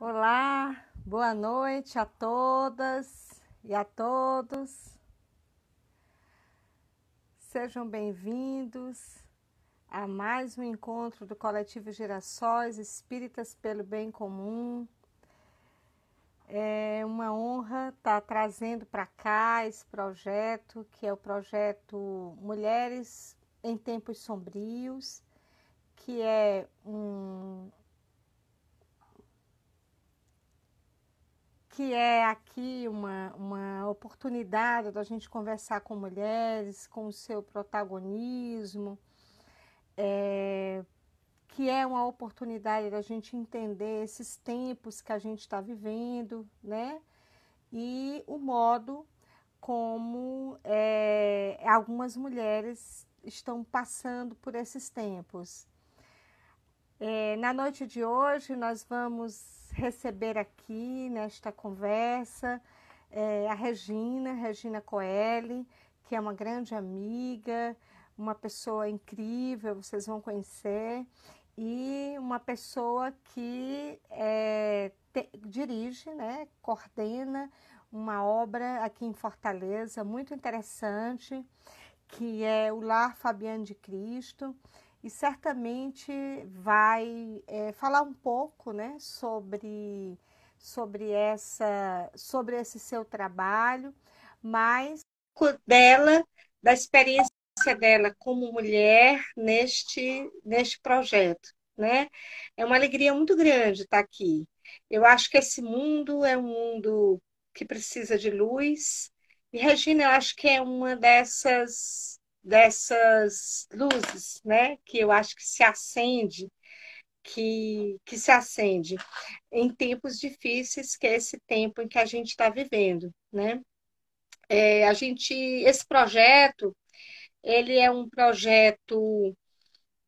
Olá, boa noite a todas e a todos. Sejam bem-vindos a mais um encontro do Coletivo Girassóis Espíritas pelo Bem Comum. É uma honra estar trazendo para cá esse projeto, que é o projeto Mulheres em Tempos Sombrios, que é aqui uma oportunidade da gente conversar com mulheres, com o seu protagonismo, que é uma oportunidade da gente entender esses tempos que a gente está vivendo, né? E o modo como algumas mulheres estão passando por esses tempos. Na noite de hoje, nós vamos receber aqui, nesta conversa, a Regina Coeli, que é uma grande amiga, uma pessoa incrível, vocês vão conhecer, e uma pessoa que dirige, né, coordena uma obra aqui em Fortaleza muito interessante, que é o Lar Fabiano de Cristo, e certamente vai falar um pouco, né, sobre esse seu trabalho, mas dela, da experiência dela como mulher neste projeto, né? É uma alegria muito grande estar aqui. Eu acho que esse mundo é um mundo que precisa de luz, e Regina, eu acho que é uma dessas luzes, né, que eu acho que se acende, que se acende em tempos difíceis, que é esse tempo em que a gente está vivendo, né? Esse projeto, ele é um projeto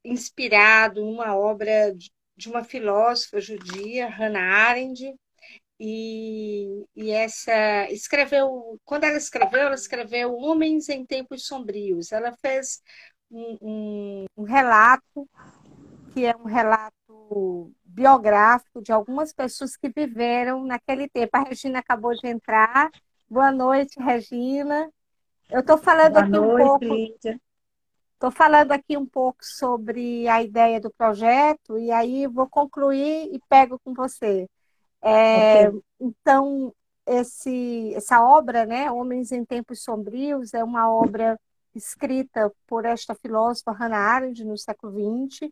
inspirado numa obra de uma filósofa judia, Hannah Arendt, e essa quando ela escreveu Homens em Tempos Sombrios. Ela fez um relato, que é um relato biográfico de algumas pessoas que viveram naquele tempo. A Regina acabou de entrar. Boa noite, Regina. Eu estou falando Boa aqui um noite, pouco, Lídia. estou falando aqui um pouco sobre a ideia do projeto, e aí vou concluir e pego com você. Ok. Então, essa obra, né, Homens em Tempos Sombrios, é uma obra escrita por esta filósofa Hannah Arendt no século XX,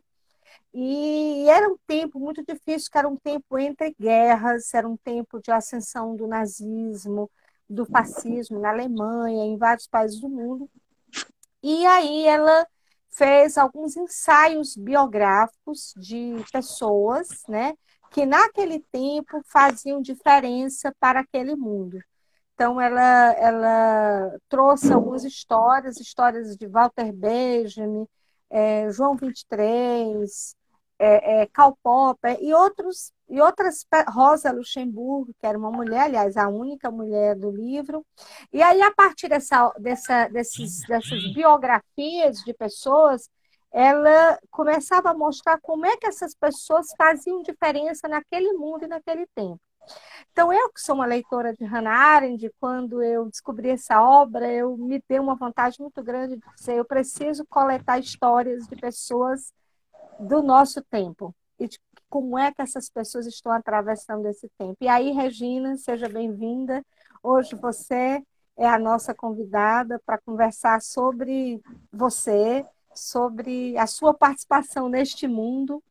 e era um tempo muito difícil, que era um tempo entre guerras, era um tempo de ascensão do nazismo, do fascismo na Alemanha, em vários países do mundo. E aí ela fez alguns ensaios biográficos de pessoas, né, que naquele tempo faziam diferença para aquele mundo. Então, ela trouxe algumas histórias de Walter Benjamin, João 23, Karl Popper e outras, Rosa Luxemburgo, que era uma mulher, aliás, a única mulher do livro. E aí, a partir dessas biografias de pessoas, ela começava a mostrar como é que essas pessoas faziam diferença naquele mundo e naquele tempo. Então, eu que sou uma leitora de Hannah Arendt, quando eu descobri essa obra, eu me dei uma vontade muito grande de dizer, eu preciso coletar histórias de pessoas do nosso tempo e de como é que essas pessoas estão atravessando esse tempo. E aí, Regina, seja bem-vinda. Hoje você é a nossa convidada para conversar sobre você, sobre a sua participação neste mundo.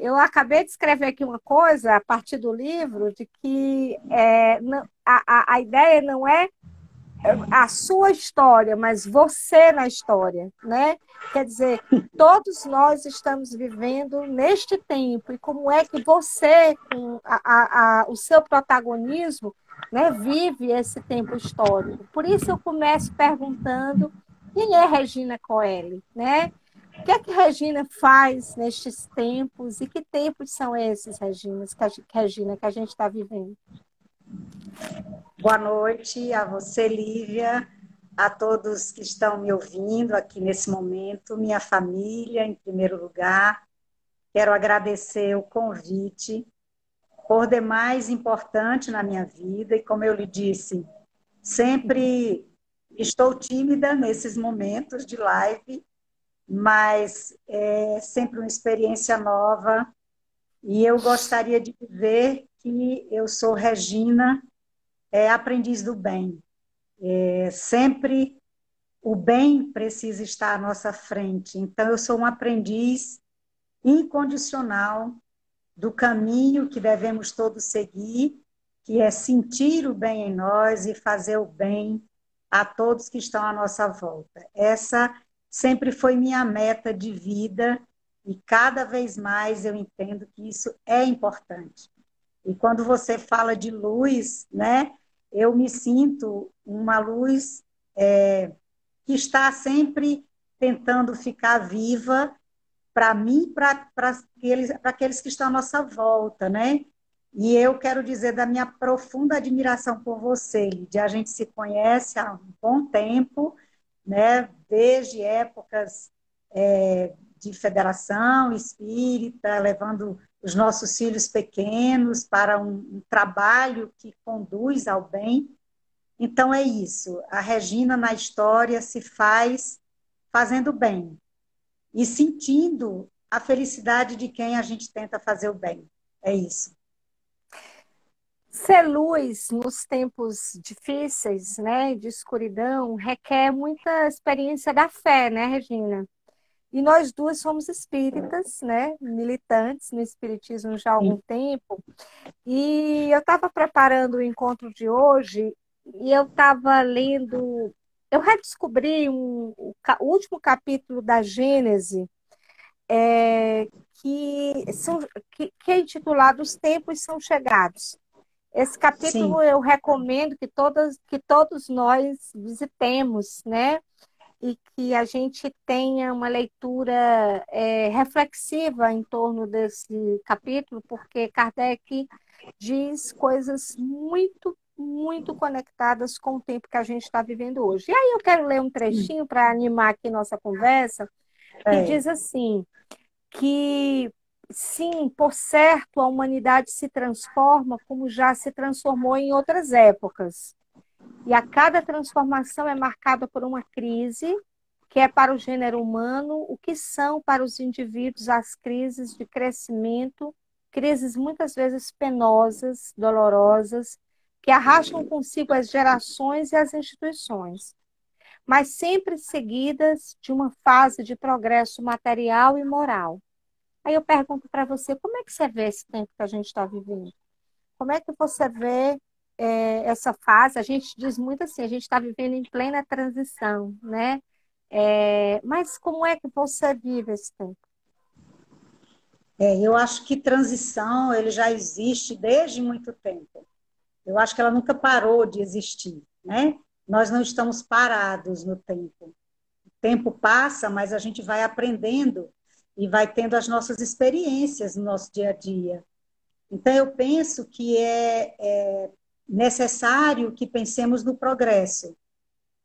Eu acabei de escrever aqui uma coisa a partir do livro, de que a ideia não é a sua história, mas você na história, né? Quer dizer, todos nós estamos vivendo neste tempo, e como é que você, com o seu protagonismo, né, vive esse tempo histórico. Por isso eu começo perguntando quem é Regina Coeli, né? O que é que Regina faz nestes tempos, e que tempos são esses, Regina, que a gente está vivendo? Boa noite a você, Lívia, a todos que estão me ouvindo aqui nesse momento, minha família, em primeiro lugar. Quero agradecer o convite por demais importante na minha vida, e como eu lhe disse, sempre estou tímida nesses momentos de live, mas é sempre uma experiência nova, e eu gostaria de dizer que eu sou Regina, aprendiz do bem. Sempre o bem precisa estar à nossa frente. Então, eu sou um aprendiz incondicional do caminho que devemos todos seguir, que é sentir o bem em nós e fazer o bem a todos que estão à nossa volta. Essa sempre foi minha meta de vida e cada vez mais eu entendo que isso é importante. E quando você fala de luz, né, eu me sinto uma luz que está sempre tentando ficar viva para mim, para aqueles que estão à nossa volta, né? E eu quero dizer da minha profunda admiração por você, Lídia. A gente se conhece há um bom tempo, né? Desde épocas de federação espírita, levando os nossos filhos pequenos para um trabalho que conduz ao bem. Então é isso. A Regina na história se faz fazendo bem e sentindo a felicidade de quem a gente tenta fazer o bem. É isso. Ser luz nos tempos difíceis, né, de escuridão, requer muita experiência da fé, né, Regina? E nós duas somos espíritas, né, militantes no espiritismo já há algum tempo. E eu estava preparando o encontro de hoje e eu estava lendo, eu redescobri o último capítulo da Gênese, é, que é intitulado Os Tempos São Chegados. Esse Sim, capítulo eu recomendo que todos nós visitemos, né? E que a gente tenha uma leitura reflexiva em torno desse capítulo, porque Kardec diz coisas muito, muito conectadas com o tempo que a gente está vivendo hoje. E aí eu quero ler um trechinho para animar aqui nossa conversa, que é, diz assim, que sim, por certo, a humanidade se transforma como já se transformou em outras épocas. E a cada transformação é marcada por uma crise, que é para o gênero humano, o que são para os indivíduos as crises de crescimento, crises muitas vezes penosas, dolorosas, que arrastam consigo as gerações e as instituições, mas sempre seguidas de uma fase de progresso material e moral. Aí eu pergunto para você, como é que você vê esse tempo que a gente está vivendo? Como é que você vê essa fase? A gente diz muito assim, a gente está vivendo em plena transição, né? Mas como é que você vive esse tempo? eu acho que transição ele já existe desde muito tempo. Eu acho que ela nunca parou de existir, né? Nós não estamos parados no tempo. O tempo passa, mas a gente vai aprendendo e vai tendo as nossas experiências no nosso dia a dia. Então, eu penso que é necessário que pensemos no progresso.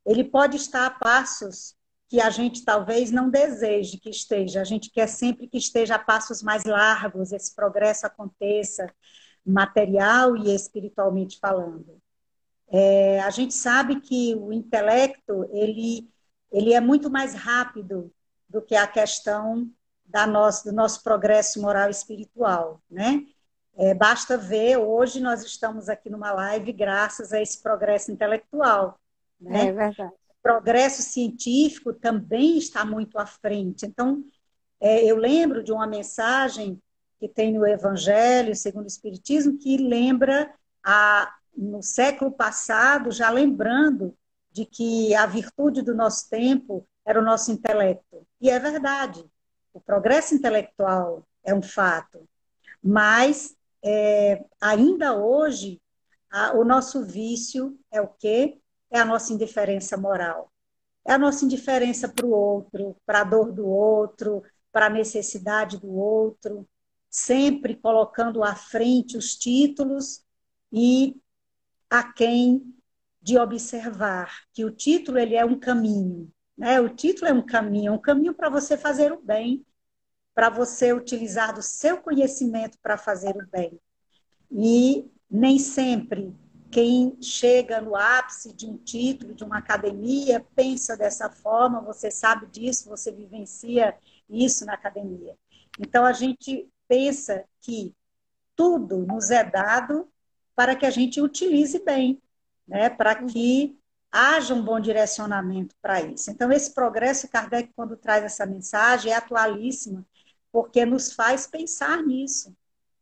Ele pode estar a passos que a gente talvez não deseje que esteja. A gente quer sempre que esteja a passos mais largos, esse progresso aconteça, material e espiritualmente falando. A gente sabe que o intelecto ele é muito mais rápido do que a questão do nosso progresso moral e espiritual, né? Basta ver, hoje nós estamos aqui numa live graças a esse progresso intelectual, É né? verdade. O progresso científico também está muito à frente. Então, eu lembro de uma mensagem que tem no Evangelho, segundo o Espiritismo, que lembra no século passado, já lembrando de que a virtude do nosso tempo era o nosso intelecto. E é verdade, o progresso intelectual é um fato, mas ainda hoje o nosso vício é o quê? É a nossa indiferença moral. É a nossa indiferença para o outro, para a dor do outro, para a necessidade do outro, sempre colocando à frente os títulos e a quem de observar que o título ele é um caminho, né? O título é um caminho para você fazer o bem, para você utilizar do seu conhecimento para fazer o bem. E nem sempre quem chega no ápice de um título, de uma academia, pensa dessa forma, você sabe disso, você vivencia isso na academia. Então, a gente pensa que tudo nos é dado para que a gente utilize bem, né? Para que haja um bom direcionamento para isso. Então, esse progresso, Kardec, quando traz essa mensagem, é atualíssima, porque nos faz pensar nisso.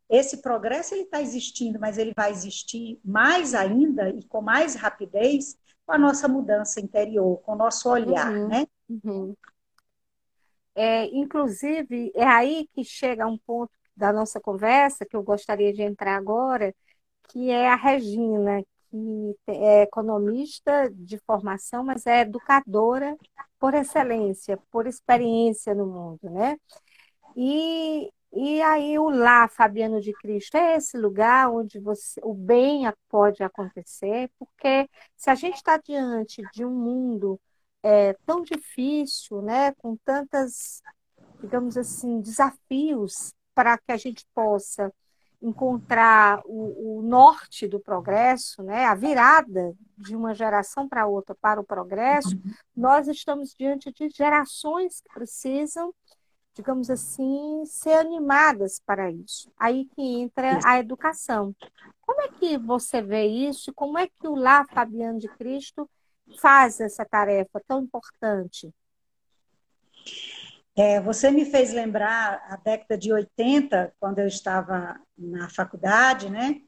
Esse progresso ele está existindo, mas ele vai existir mais ainda e com mais rapidez com a nossa mudança interior, com o nosso olhar, Uhum, né? uhum. Inclusive, é aí que chega um ponto da nossa conversa que eu gostaria de entrar agora, que é a Regina, que é economista de formação, mas é educadora por excelência, por experiência no mundo, né? E aí o lar Fabiano de Cristo é esse lugar onde o bem pode acontecer, porque se a gente está diante de um mundo tão difícil, né, com tantas, digamos assim, desafios para que a gente possa encontrar o norte do progresso, né, a virada de uma geração para outra para o progresso, nós estamos diante de gerações que precisam, digamos assim, ser animadas para isso. Aí que entra a educação. Como é que você vê isso? Como é que o Lar Fabiano de Cristo faz essa tarefa tão importante? Você me fez lembrar a década de 80, quando eu estava na faculdade, né?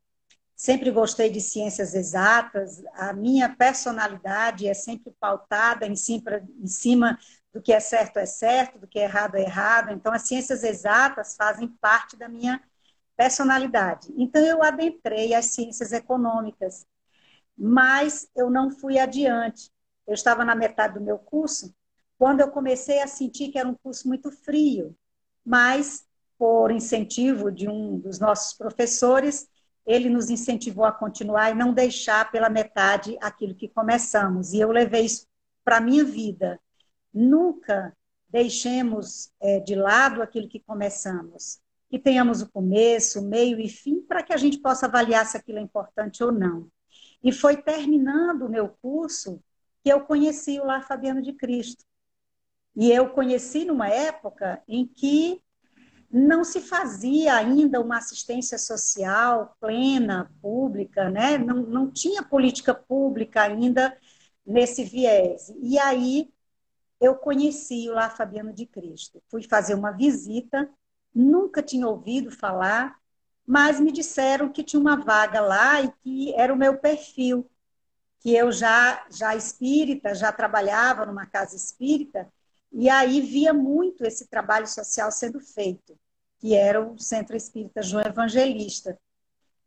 Sempre gostei de ciências exatas, a minha personalidade é sempre pautada em cima do que é certo, do que é errado. Então, as ciências exatas fazem parte da minha personalidade. Então, eu adentrei as ciências econômicas, mas eu não fui adiante. Eu estava na metade do meu curso, quando eu comecei a sentir que era um curso muito frio, mas, por incentivo de um dos nossos professores, ele nos incentivou a continuar e não deixar pela metade aquilo que começamos. E eu levei isso para a minha vida. Nunca deixemos de lado aquilo que começamos. Que tenhamos o começo, o meio e fim, para que a gente possa avaliar se aquilo é importante ou não. E foi terminando o meu curso que eu conheci o Lar Fabiano de Cristo. E eu conheci numa época em que não se fazia ainda uma assistência social plena, pública, né? Não tinha política pública ainda nesse viés. E aí eu conheci o Lar Fabiano de Cristo. Fui fazer uma visita, nunca tinha ouvido falar, mas me disseram que tinha uma vaga lá e que era o meu perfil, que eu já espírita, já trabalhava numa casa espírita, e aí via muito esse trabalho social sendo feito, que era o Centro Espírita João Evangelista.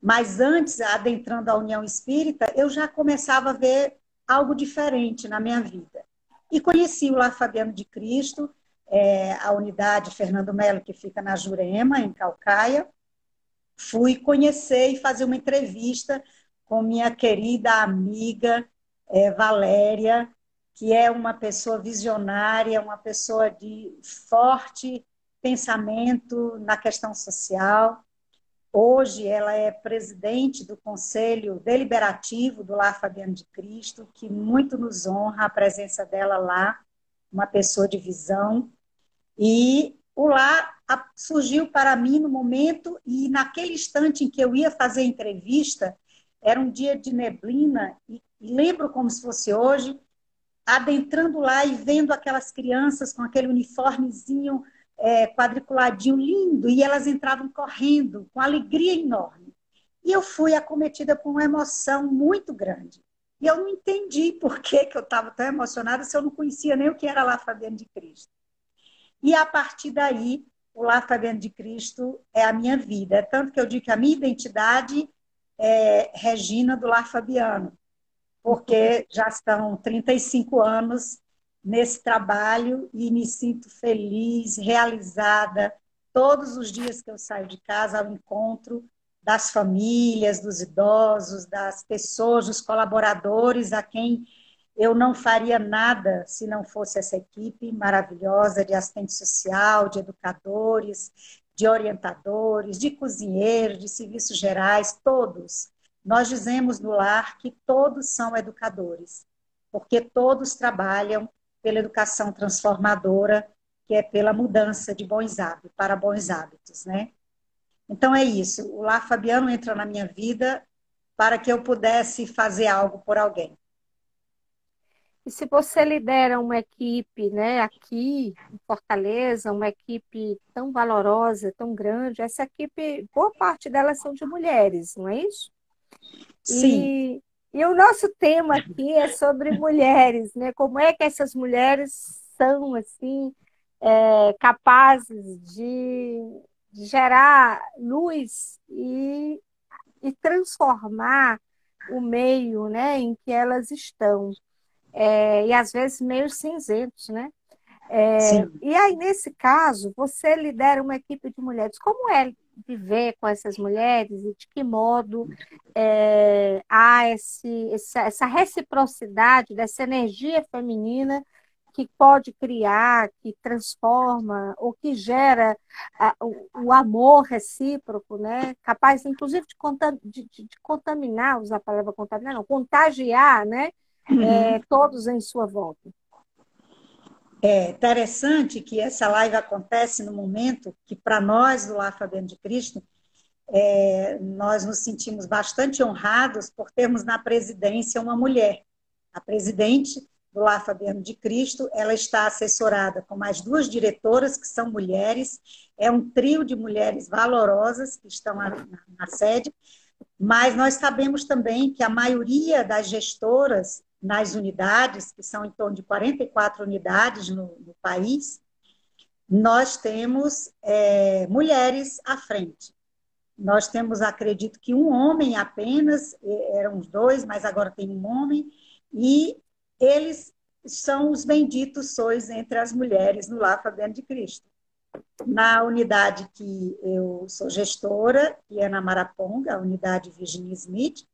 Mas antes, adentrando a União Espírita, eu já começava a ver algo diferente na minha vida. E conheci o Lar Fabiano de Cristo, a unidade Fernando Melo, que fica na Jurema, em Calcaia. Fui conhecer e fazer uma entrevista com minha querida amiga Valéria, que é uma pessoa visionária, uma pessoa de forte pensamento na questão social. Hoje ela é presidente do Conselho Deliberativo do Lar Fabiano de Cristo, que muito nos honra a presença dela lá, uma pessoa de visão. E o lar surgiu para mim no momento, e naquele instante em que eu ia fazer a entrevista, era um dia de neblina, e lembro como se fosse hoje, adentrando lá e vendo aquelas crianças com aquele uniformezinho quadriculadinho lindo, e elas entravam correndo, com alegria enorme. E eu fui acometida por uma emoção muito grande. E eu não entendi por que eu estava tão emocionada se eu não conhecia nem o que era lá Fabiano de Cristo. E a partir daí, o Lar Fabiano de Cristo é a minha vida. É tanto que eu digo que a minha identidade é Regina do Lar Fabiano, porque já estão 35 anos nesse trabalho e me sinto feliz, realizada. Todos os dias que eu saio de casa ao encontro das famílias, dos idosos, das pessoas, dos colaboradores a quem eu não faria nada se não fosse essa equipe maravilhosa de assistente social, de educadores, de orientadores, de cozinheiros, de serviços gerais, todos. Nós dizemos no lar que todos são educadores, porque todos trabalham pela educação transformadora, que é pela mudança de bons hábitos, para bons hábitos, né? Então é isso, o Lar Fabiano entra na minha vida para que eu pudesse fazer algo por alguém. E se você lidera uma equipe, né, aqui em Fortaleza, uma equipe tão valorosa, tão grande, essa equipe, boa parte delas são de mulheres, não é isso? Sim, E, e o nosso tema aqui é sobre mulheres, né? Como é que essas mulheres são, assim, capazes de gerar luz e transformar o meio, né, em que elas estão. E às vezes meio cinzentos, né? sim. E aí, nesse caso, você lidera uma equipe de mulheres. Como é viver com essas mulheres e de que modo há essa reciprocidade dessa energia feminina que pode criar, que transforma ou que gera o amor recíproco, né? Capaz, inclusive, de contaminar, usar a palavra contaminar, não, contagiar, né? Uhum. Todos em sua volta. É interessante que essa live acontece no momento que, para nós do Lar Fabiano de Cristo, nós nos sentimos bastante honrados por termos na presidência uma mulher. A presidente do Lar Fabiano de Cristo, ela está assessorada com mais duas diretoras, que são mulheres, é um trio de mulheres valorosas que estão na sede, mas nós sabemos também que a maioria das gestoras nas unidades, que são em torno de 44 unidades no país, nós temos mulheres à frente. Nós temos, acredito que um homem apenas, eram os dois, mas agora tem um homem, e eles são os benditos sois entre as mulheres no Lar Fabiano de Cristo. Na unidade que eu sou gestora, que é na Maraponga, a unidade Virginia Smith,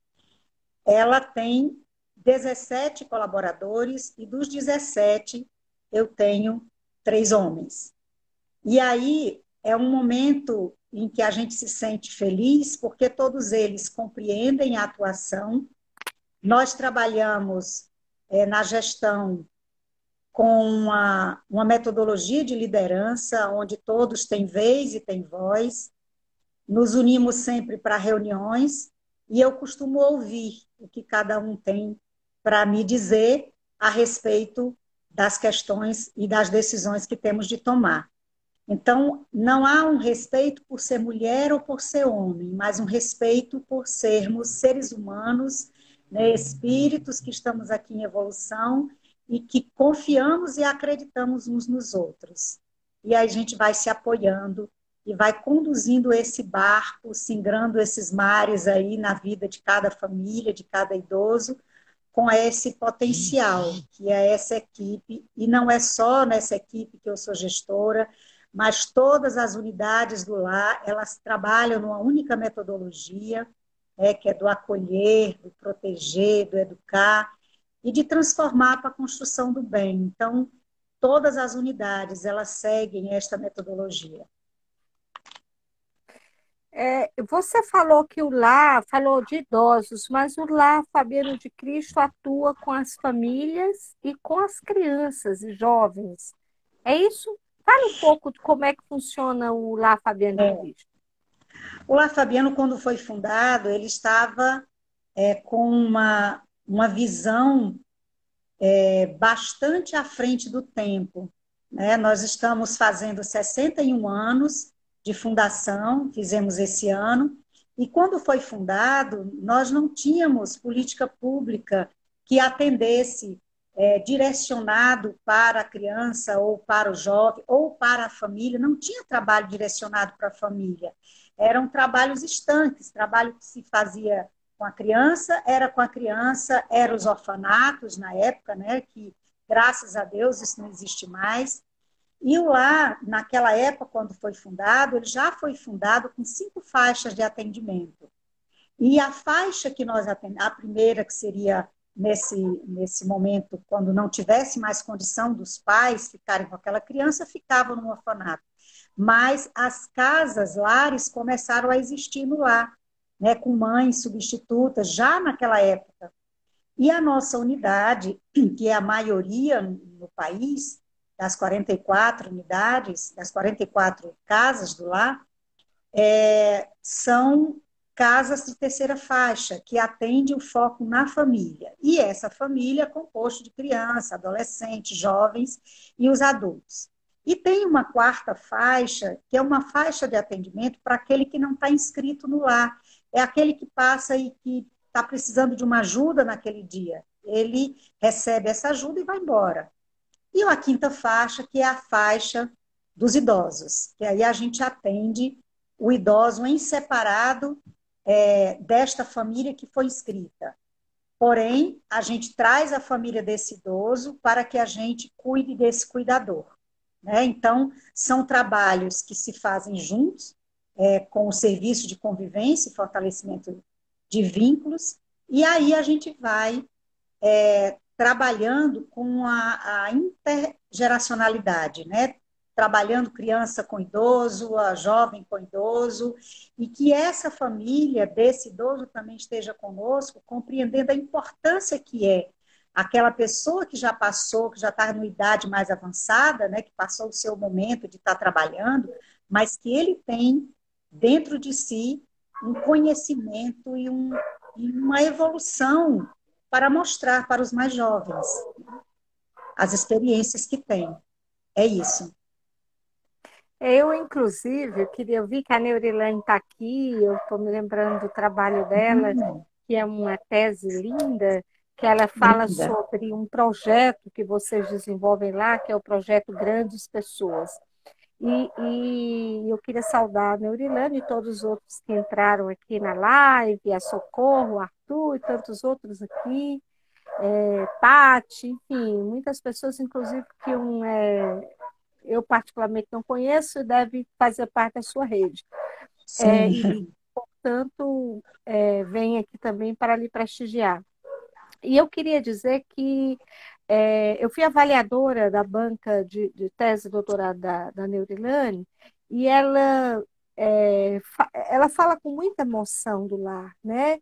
ela tem 17 colaboradores e dos 17 eu tenho 3 homens. E aí é um momento em que a gente se sente feliz, porque todos eles compreendem a atuação. Nós trabalhamos na gestão com uma metodologia de liderança, onde todos têm vez e têm voz. Nos unimos sempre para reuniões e eu costumo ouvir o que cada um tem para me dizer a respeito das questões e das decisões que temos de tomar. Então, não há um respeito por ser mulher ou por ser homem, mas um respeito por sermos seres humanos, né, espíritos que estamos aqui em evolução e que confiamos e acreditamos uns nos outros. E aí a gente vai se apoiando e vai conduzindo esse barco, singrando esses mares aí na vida de cada família, de cada idoso, com esse potencial, que é essa equipe, e não é só nessa equipe que eu sou gestora, mas todas as unidades do lar, elas trabalham numa única metodologia, que é do acolher, do proteger, do educar, e de transformar para a construção do bem. Então, todas as unidades, elas seguem esta metodologia. Você falou que o lar, falou de idosos, mas o lar Fabiano de Cristo atua com as famílias e com as crianças e jovens. É isso? Fale um pouco de como é que funciona o lar Fabiano de Cristo. O Lar Fabiano, quando foi fundado, ele estava com uma visão bastante à frente do tempo. Né? Nós estamos fazendo 61 anos de fundação, fizemos esse ano, e quando foi fundado, nós não tínhamos política pública que atendesse direcionado para a criança ou para o jovem ou para a família, não tinha trabalho direcionado para a família. Eram trabalhos estanques, trabalho que se fazia com a criança, eram os orfanatos na época, né, que graças a Deus isso não existe mais. E o lar, naquela época, quando foi fundado, ele já foi fundado com 5 faixas de atendimento. E a faixa que nós atendemos, a primeira que seria nesse momento, quando não tivesse mais condição dos pais ficarem com aquela criança, ficava no orfanato. mas as casas, lares, começaram a existir no lar, né, com mães substitutas, já naquela época. E a nossa unidade, que é a maioria no país, das 44 unidades, das 44 casas do lar, são casas de terceira faixa, que atende o foco na família. E essa família é composta de crianças, adolescentes, jovens e os adultos. E tem uma quarta faixa, que é uma faixa de atendimento para aquele que não está inscrito no lar. É aquele que passa e que está precisando de uma ajuda naquele dia. Ele recebe essa ajuda e vai embora. E a quinta faixa, que é a faixa dos idosos, que aí a gente atende o idoso em separado desta família que foi inscrita. Porém, a gente traz a família desse idoso para que a gente cuide desse cuidador. Né? Então, são trabalhos que se fazem juntos, com o serviço de convivência e fortalecimento de vínculos, e aí a gente vai trabalhando com a intergeracionalidade, né? Trabalhando criança com idoso, a jovem com idoso, e que essa família desse idoso também esteja conosco, compreendendo a importância que é aquela pessoa que já passou, que já está numa idade mais avançada, né, que passou o seu momento de estar trabalhando, mas que ele tem dentro de si um conhecimento e uma evolução para mostrar para os mais jovens as experiências que tem. É isso. Eu, inclusive, eu vi que a Neurilane está aqui, eu estou me lembrando do trabalho dela, que é uma tese linda, que ela fala Linda. sobre um projeto que vocês desenvolvem lá, que é o projeto Grandes Pessoas. E eu queria saudar a Neurilane e todos os outros que entraram aqui na live, a Socorro, o Arthur e tantos outros aqui, Pati, enfim, muitas pessoas, inclusive, que eu particularmente não conheço, deve fazer parte da sua rede. Sim. Portanto, vem aqui também para lhe prestigiar. E eu queria dizer que eu fui avaliadora da banca de tese e doutorado da Neurilane, e ela fala com muita emoção do lar, né?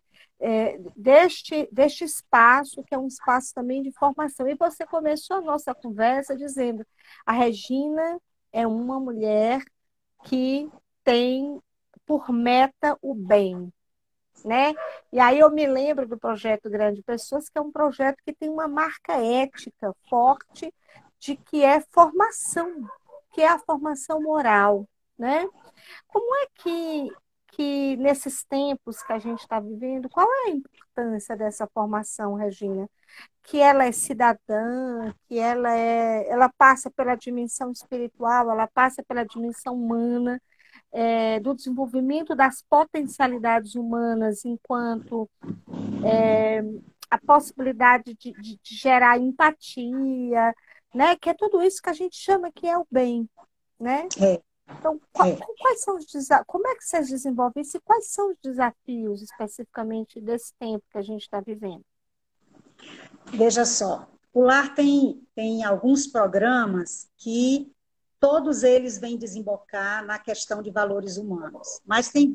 Deste espaço, que é um espaço também de formação. E você começou a nossa conversa dizendo: a Regina é uma mulher que tem por meta o bem, né? E aí eu me lembro do projeto Grande Pessoas, que é um projeto que tem uma marca ética forte de que é formação, que é a formação moral, né? Como é que nesses tempos que a gente está vivendo, qual é a importância dessa formação, Regina? Que ela é cidadã, que ela passa pela dimensão espiritual, ela passa pela dimensão humana, do desenvolvimento das potencialidades humanas enquanto a possibilidade de gerar empatia, né? Que é tudo isso que a gente chama que é o bem, né? É, Então, é. quais são como é que vocês desenvolvem isso e quais são os desafios especificamente desse tempo que a gente está vivendo? Veja só, o Lar tem alguns programas que todos eles vêm desembocar na questão de valores humanos, mas tem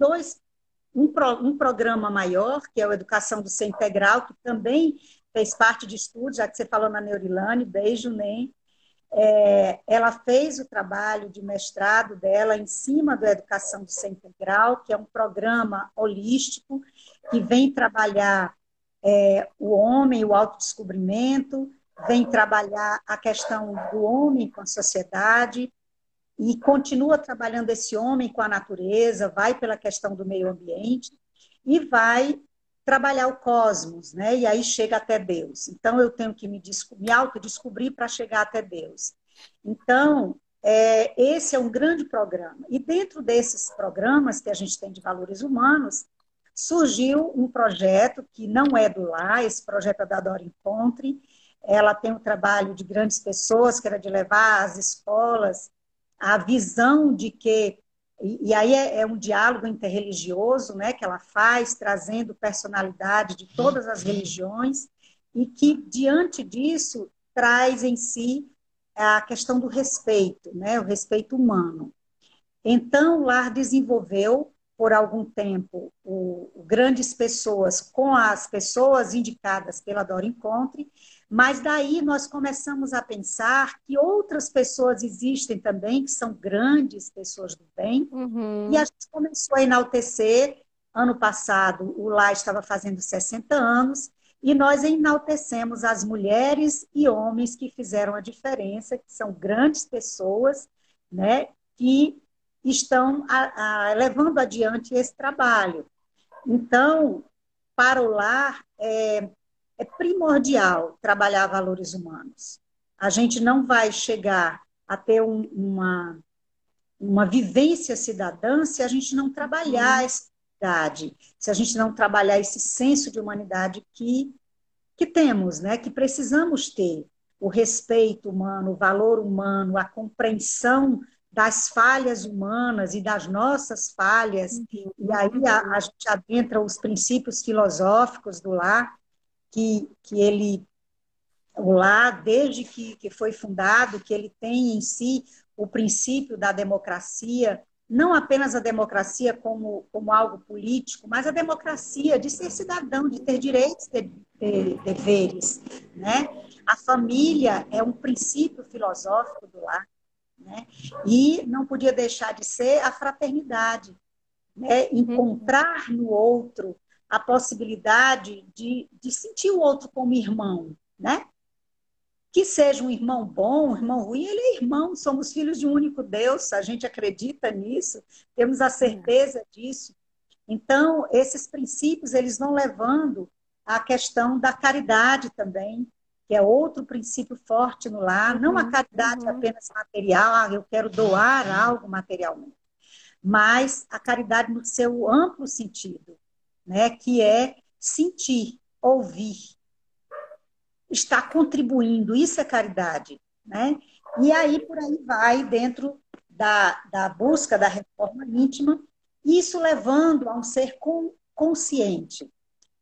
um programa maior, que é o Educação do Ser Integral, que também fez parte de estudos, já que você falou na Neurilane, beijo, né? Ela fez o trabalho de mestrado dela em cima da Educação do Ser Integral, que é um programa holístico que vem trabalhar o homem, o autodescobrimento, vem trabalhar a questão do homem com a sociedade e continua trabalhando esse homem com a natureza, vai pela questão do meio ambiente e vai trabalhar o cosmos, né? E aí chega até Deus. Então, eu tenho que me autodescobrir para chegar até Deus. Então, esse é um grande programa. E dentro desses programas que a gente tem de valores humanos, surgiu um projeto que não é do Lar, esse projeto é da Dora Encontre. Ela tem um trabalho de grandes pessoas, que era de levar às escolas a visão de que e aí é um diálogo interreligioso, né, que ela faz, trazendo personalidade de todas as religiões, e que, diante disso, traz em si a questão do respeito, né, o respeito humano. Então, o lar desenvolveu, por algum tempo, grandes pessoas com as pessoas indicadas pela Dora Encontre, mas daí nós começamos a pensar que outras pessoas existem também, que são grandes pessoas do bem, e a Uhum. gente começou a enaltecer. Ano passado, o lar estava fazendo 60 anos, e nós enaltecemos as mulheres e homens que fizeram a diferença, que são grandes pessoas, né, que estão levando adiante esse trabalho. Então, para o lar, é primordial trabalhar valores humanos. A gente não vai chegar a ter uma vivência cidadã se a gente não trabalhar Uhum. essa humanidade, se a gente não trabalhar esse senso de humanidade que temos, né, que precisamos ter. O respeito humano, o valor humano, a compreensão das falhas humanas e das nossas falhas. E aí a Uhum. gente adentra os princípios filosóficos do lar, que ele, o lar, desde que foi fundado, que ele tem em si o princípio da democracia, não apenas a democracia como algo político, mas a democracia de ser cidadão, de ter direitos, ter deveres, né? A família é um princípio filosófico do lar, né? E não podia deixar de ser a fraternidade, né? Uhum. Encontrar no outro a possibilidade de sentir o outro como irmão, né? Que seja um irmão bom, um irmão ruim, ele é irmão, somos filhos de um único Deus, a gente acredita nisso, temos a certeza disso. Então, esses princípios, eles vão levando à questão da caridade também, que é outro princípio forte no lar, não a Uhum. caridade Uhum. apenas material, eu quero doar algo materialmente, mas a caridade no seu amplo sentido, né, que é sentir, ouvir, está contribuindo, isso é caridade, né? E aí por aí vai dentro da busca da reforma íntima, isso levando a um ser consciente.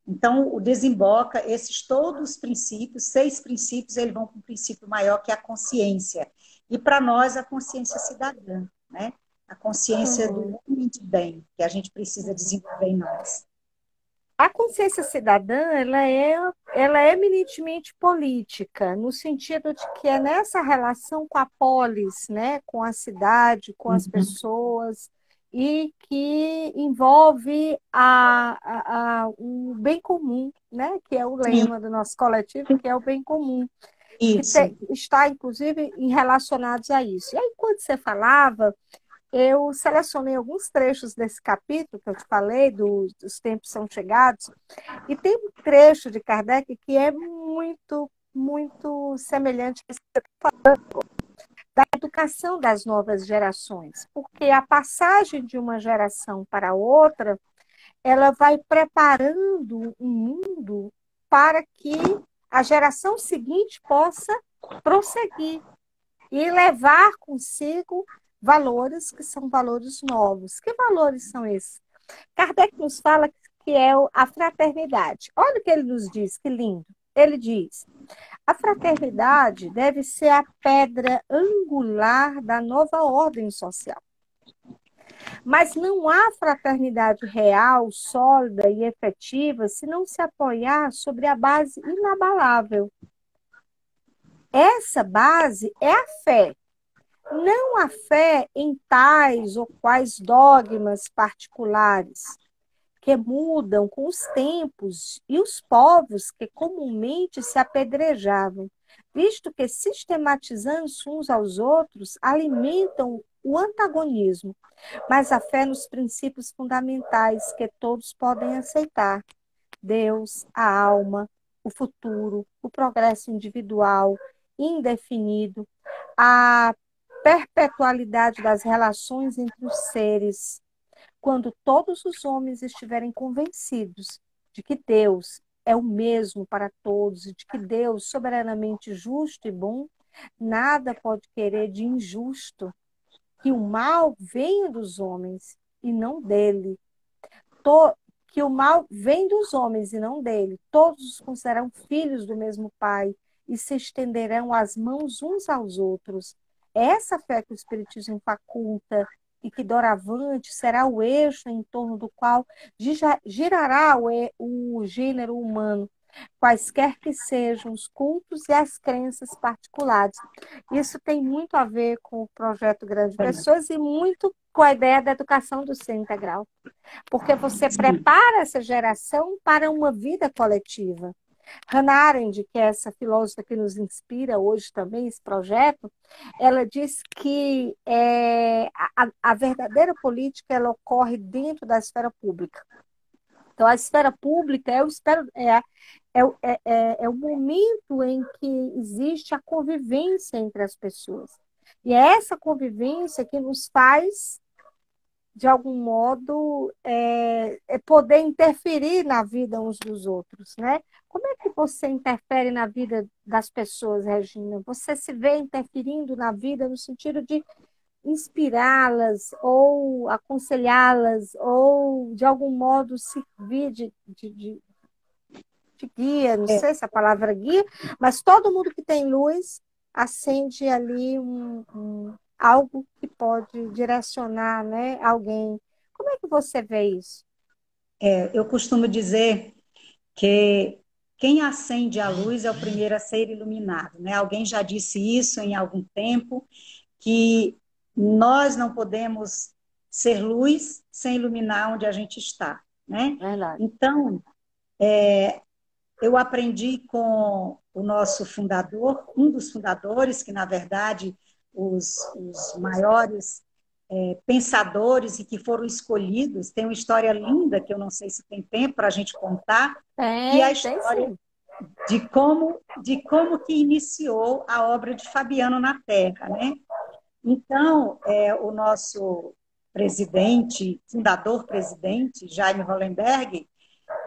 Então, o desemboca esses todos os princípios, 6 princípios, eles vão para um princípio maior que é a consciência. E para nós, a consciência cidadã, né? A consciência Uhum. do homem de bem, que a gente precisa desenvolver em nós. A consciência cidadã, ela é eminentemente política, no sentido de que é nessa relação com a polis, né, com a cidade, com as Uhum. pessoas, e que envolve o bem comum, né, que é o Sim, lema do nosso coletivo, que é o bem comum, que isso. está, inclusive, relacionados a isso. E aí, quando você falava, eu selecionei alguns trechos desse capítulo que eu te falei, dos tempos são chegados, e tem um trecho de Kardec que é muito, muito semelhante a esse da educação das novas gerações, porque a passagem de uma geração para outra, ela vai preparando um mundo para que a geração seguinte possa prosseguir e levar consigo valores que são valores novos. Que valores são esses? Kardec nos fala que é a fraternidade. Olha o que ele nos diz, que lindo. Ele diz: a fraternidade deve ser a pedra angular da nova ordem social. Mas não há fraternidade real, sólida e efetiva se não se apoiar sobre a base inabalável. Essa base é a fé, não a fé em tais ou quais dogmas particulares, que mudam com os tempos e os povos que comumente se apedrejavam, visto que, sistematizando-se uns aos outros, alimentam o antagonismo, mas a fé nos princípios fundamentais que todos podem aceitar: Deus, a alma, o futuro, o progresso individual, indefinido, a perpetualidade das relações entre os seres, quando todos os homens estiverem convencidos de que Deus é o mesmo para todos e de que Deus, soberanamente justo e bom, nada pode querer de injusto, que o mal venha dos homens e não dele, que o mal vem dos homens e não dele. Todos os considerarão filhos do mesmo Pai e se estenderão as mãos uns aos outros. É essa fé que o Espiritismo faculta e que doravante será o eixo em torno do qual girará o gênero humano, quaisquer que sejam os cultos e as crenças particulares. Isso tem muito a ver com o projeto Grande Pessoas e muito com a ideia da educação do ser integral, porque você Sim. prepara essa geração para uma vida coletiva. Hannah Arendt, que é essa filósofa que nos inspira hoje também, esse projeto, ela diz que a verdadeira política ela ocorre dentro da esfera pública. Então, a esfera pública é o momento em que existe a convivência entre as pessoas. E é essa convivência que nos faz de algum modo, poder interferir na vida uns dos outros, né? Como é que você interfere na vida das pessoas, Regina? Você se vê interferindo na vida no sentido de inspirá-las ou aconselhá-las ou, de algum modo, servir de guia, não É, sei se a palavra é guia, mas todo mundo que tem luz acende ali algo que pode direcionar, né, alguém. Como é que você vê isso? eu costumo dizer que quem acende a luz é o primeiro a ser iluminado, né? Alguém já disse isso em algum tempo, que nós não podemos ser luz sem iluminar onde a gente está, né? Verdade. Então, eu aprendi com o nosso fundador, um dos fundadores, que, na verdade, os maiores pensadores e que foram escolhidos, tem uma história linda, que eu não sei se tem tempo para a gente contar, que é a Tem história sim. de como que iniciou a obra de Fabiano na Terra, né? Então, o nosso presidente, fundador presidente, Jaime Hollenberg,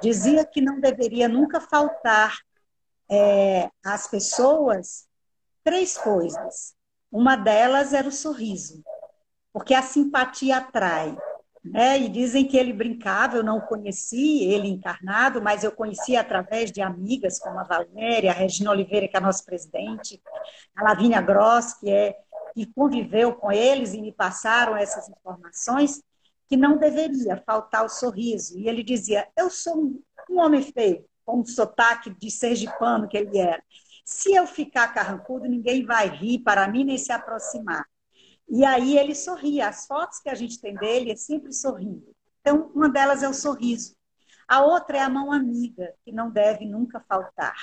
dizia que não deveria nunca faltar às pessoas três coisas. Uma delas era o sorriso, porque a simpatia atrai. Né? E dizem que ele brincava, eu não conheci ele encarnado, mas eu conheci através de amigas como a Valéria, a Regina Oliveira, que é a nossa presidente, a Lavínia Gross, que conviveu com eles e me passaram essas informações, que não deveria faltar o sorriso. E ele dizia, eu sou um homem feio, com um sotaque de sergipano que ele era. Se eu ficar carrancudo, ninguém vai rir para mim nem se aproximar. E aí ele sorria. As fotos que a gente tem dele é sempre sorrindo. Então, uma delas é o sorriso. A outra é a mão amiga, que não deve nunca faltar,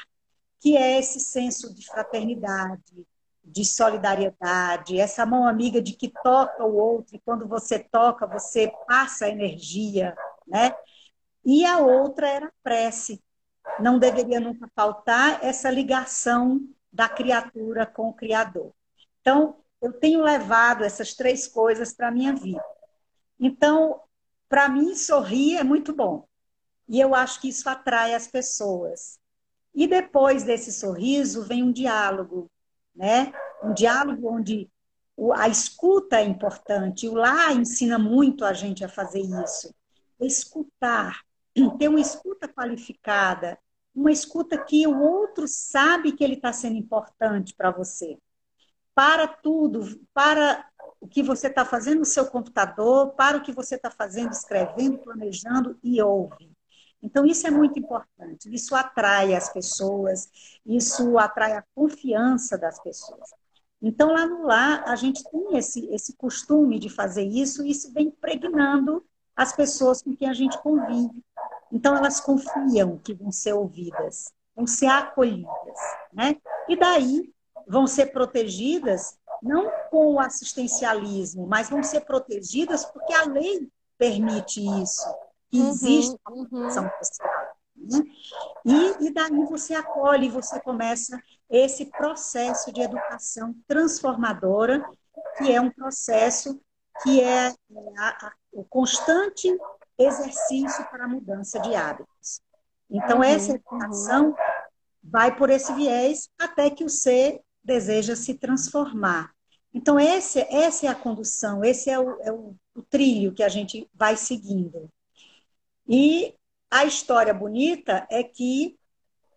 que é esse senso de fraternidade, de solidariedade, essa mão amiga de que toca o outro, e quando você toca, você passa energia, né? E a outra era a prece. Não deveria nunca faltar essa ligação da criatura com o Criador. Então, eu tenho levado essas três coisas para a minha vida. Então, para mim, sorrir é muito bom. E eu acho que isso atrai as pessoas. E depois desse sorriso vem um diálogo, né? Um diálogo onde a escuta é importante. O lar ensina muito a gente a fazer isso. Escutar, ter uma escuta qualificada, uma escuta que o outro sabe que ele está sendo importante para você. Para tudo, para o que você está fazendo no seu computador, para o que você está fazendo, escrevendo, planejando e ouve. Então, isso é muito importante. Isso atrai as pessoas, isso atrai a confiança das pessoas. Então, lá no lar, a gente tem esse costume de fazer isso e isso vem impregnando as pessoas com quem a gente convive. Então, elas confiam que vão ser ouvidas, vão ser acolhidas, né? E daí vão ser protegidas, não com o assistencialismo, mas vão ser protegidas porque a lei permite isso, que existe uma proteção social. Né? E daí você acolhe, você começa esse processo de educação transformadora, que é um processo que é o constante exercício para a mudança de hábitos. Então, essa educação vai por esse viés até que o ser deseja se transformar. Então, essa é a condução, esse é o trilho que a gente vai seguindo. E a história bonita é que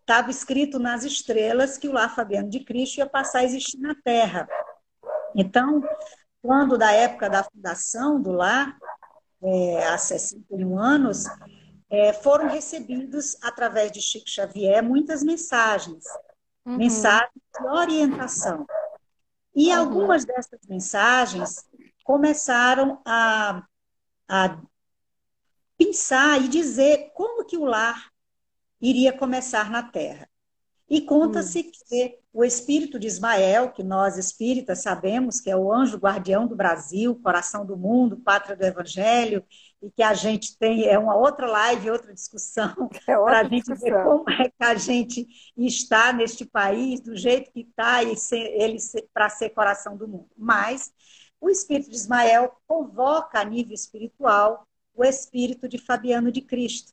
estava escrito nas estrelas que o Lar Fabiano de Cristo ia passar a existir na Terra. Então, quando da época da fundação do lar, há 61 anos, foram recebidos, através de Chico Xavier, muitas mensagens, Uhum, mensagens de orientação. E uhum, algumas dessas mensagens começaram a pensar e dizer como que o lar iria começar na Terra. E uhum. conta-se que o espírito de Ismael, que nós espíritas sabemos que é o anjo guardião do Brasil, coração do mundo, pátria do Evangelho, e que a gente tem, é uma outra live, outra discussão, É para a outra gente ver discussão. como é que a gente está neste país, do jeito que está, e ele para ser coração do mundo. Mas o espírito de Ismael convoca a nível espiritual o espírito de Fabiano de Cristo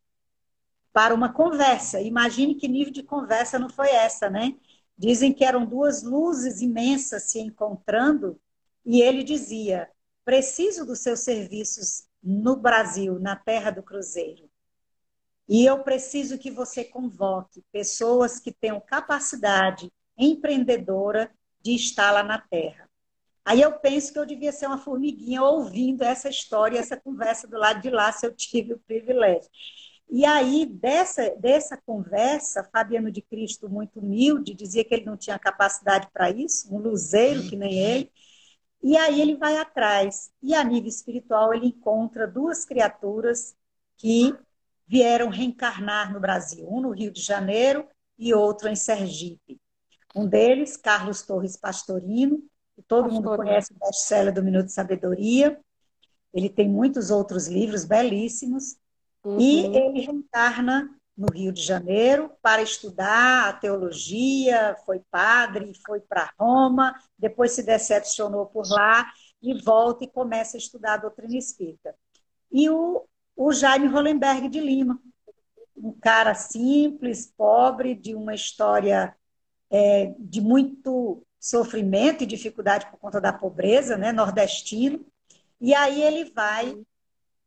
para uma conversa. Imagine que nível de conversa não foi essa, né? Dizem que eram duas luzes imensas se encontrando e ele dizia: preciso dos seus serviços no Brasil, na terra do Cruzeiro. E eu preciso que você convoque pessoas que tenham capacidade empreendedora de estar lá na terra. Aí eu penso que eu devia ser uma formiguinha ouvindo essa história, essa conversa do lado de lá, se eu tive o privilégio. E aí, dessa conversa, Fabiano de Cristo, muito humilde, dizia que ele não tinha capacidade para isso, um luzeiro que nem ele, e aí ele vai atrás. E a nível espiritual, ele encontra duas criaturas que vieram reencarnar no Brasil, um no Rio de Janeiro e outro em Sergipe. Um deles, Carlos Torres Pastorino, que todo mundo Pastorinho. conhece, o best-seller do Minuto de Sabedoria. Ele tem muitos outros livros belíssimos. E Uhum. ele reencarna no Rio de Janeiro para estudar a teologia, foi padre, foi para Roma, depois se decepcionou por lá e volta e começa a estudar a doutrina espírita. E o Jaime Hollenberg de Lima, um cara simples, pobre, de uma história de muito sofrimento e dificuldade por conta da pobreza, né, nordestino. E aí ele vai,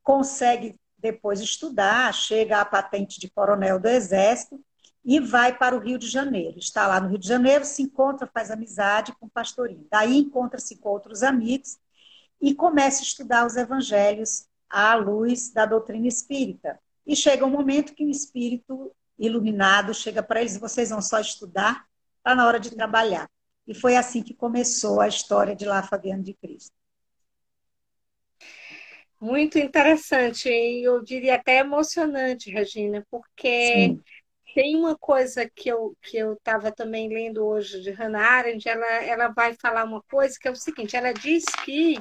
consegue depois estudar, chega à patente de coronel do Exército e vai para o Rio de Janeiro. Está lá no Rio de Janeiro, se encontra, faz amizade com o Pastorinho. Daí encontra-se com outros amigos e começa a estudar os evangelhos à luz da doutrina espírita. E chega um momento que o espírito iluminado chega para eles: vocês vão só estudar, está na hora de trabalhar. E foi assim que começou a história de Lá Fabiano de Cristo. Muito interessante, e eu diria até emocionante, Regina, porque Sim. tem uma coisa que eu estava também lendo hoje de Hannah Arendt, ela vai falar uma coisa que é o seguinte, ela diz que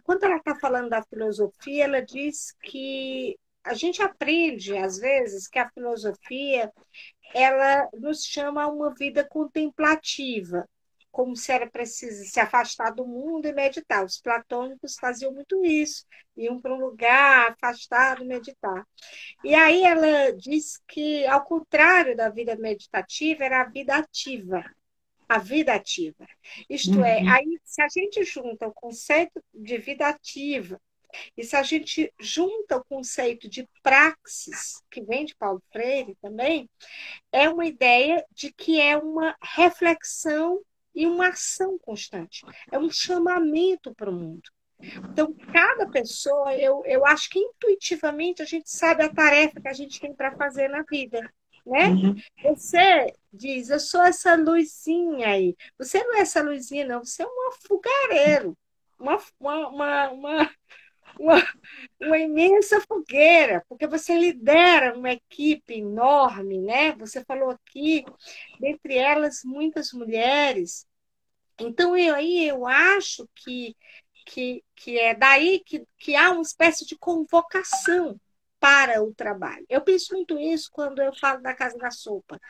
quando ela está falando da filosofia, ela diz que a gente aprende, às vezes, que a filosofia ela nos chama a uma vida contemplativa, como se era preciso se afastar do mundo e meditar. Os platônicos faziam muito isso, iam para um lugar afastado, meditar. E aí ela diz que, ao contrário da vida meditativa, era a vida ativa. A vida ativa. Isto é, Uhum. aí, se a gente junta o conceito de vida ativa e se a gente junta o conceito de praxis, que vem de Paulo Freire também, é uma ideia de que é uma reflexão e uma ação constante. É um chamamento para o mundo. Então, cada pessoa, eu acho que intuitivamente a gente sabe a tarefa que a gente tem para fazer na vida, né? Uhum. Você diz, eu sou essa luzinha aí. Você não é essa luzinha, não. Você é um fogareiro, uma, uma, uma, uma, uma, uma imensa fogueira, porque você lidera uma equipe enorme, né? Você falou aqui, dentre elas, muitas mulheres. Então, eu acho que é daí que há uma espécie de convocação para o trabalho. Eu penso muito isso quando eu falo da Casa da Sopa.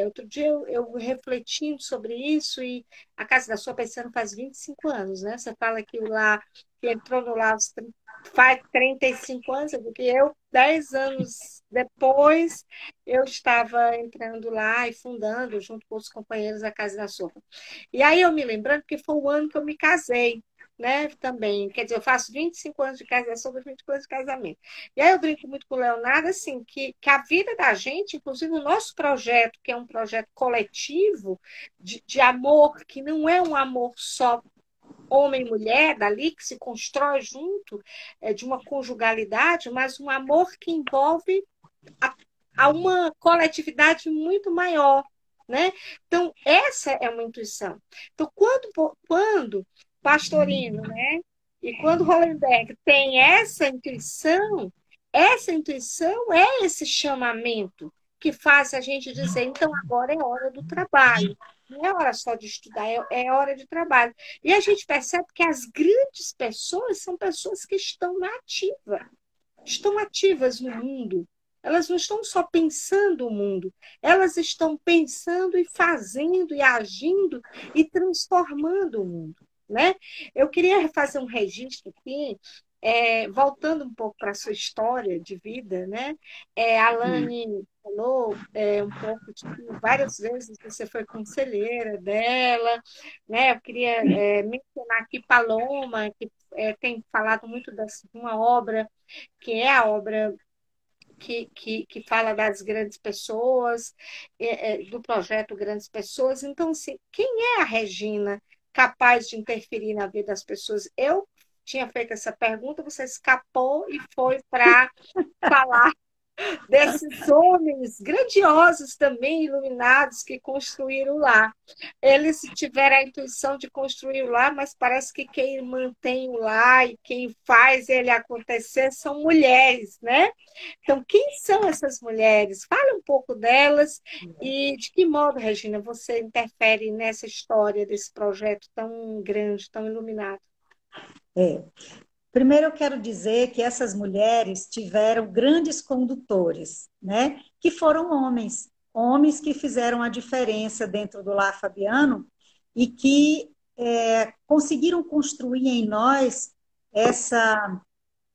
Outro dia eu refletindo sobre isso e a Casa da Sopa esse ano faz 25 anos, né? Você fala que lá que entrou no lá faz 35 anos, porque eu, 10 anos depois, eu estava entrando lá e fundando, junto com os companheiros da Casa da Sopa. E aí eu me lembrando que foi o ano que eu me casei, né? Também. Quer dizer, eu faço 25 anos de casamento, sobre 25 anos de casamento. E aí eu brinco muito com o Leonardo, assim, que a vida da gente, inclusive o nosso projeto, que é um projeto coletivo de amor, que não é um amor só homem e mulher dali, que se constrói junto, de uma conjugalidade, mas um amor que envolve a, a uma coletividade muito maior, né? Então, essa é uma intuição. Então, quando Pastorino, né? E quando Hollenberg tem essa intuição é esse chamamento que faz a gente dizer, então agora é hora do trabalho. Não é hora só de estudar, é hora de trabalho. E a gente percebe que as grandes pessoas são pessoas que estão ativas no mundo. Elas não estão só pensando o mundo, elas estão pensando e fazendo e agindo e transformando o mundo, né? Eu queria fazer um registro aqui, voltando um pouco para a sua história de vida, né? A Alane falou um pouco de que várias vezes você foi conselheira dela, né? Eu queria mencionar aqui Paloma, que tem falado muito de uma obra que é a obra que fala das grandes pessoas, do projeto Grandes Pessoas. Então, assim, quem é a Regina capaz de interferir na vida das pessoas? Eu tinha feito essa pergunta, você escapou e foi para falar desses homens grandiosos também, iluminados, que construíram lá. Eles tiveram a intuição de construir o lar, mas parece que quem mantém o lar e quem faz ele acontecer são mulheres, né? Então, quem são essas mulheres? Fale um pouco delas e de que modo, Regina, você interfere nessa história desse projeto tão grande, tão iluminado. É. Primeiro, eu quero dizer que essas mulheres tiveram grandes condutores, né? Que foram homens, homens que fizeram a diferença dentro do Lar Fabiano e que conseguiram construir em nós essa,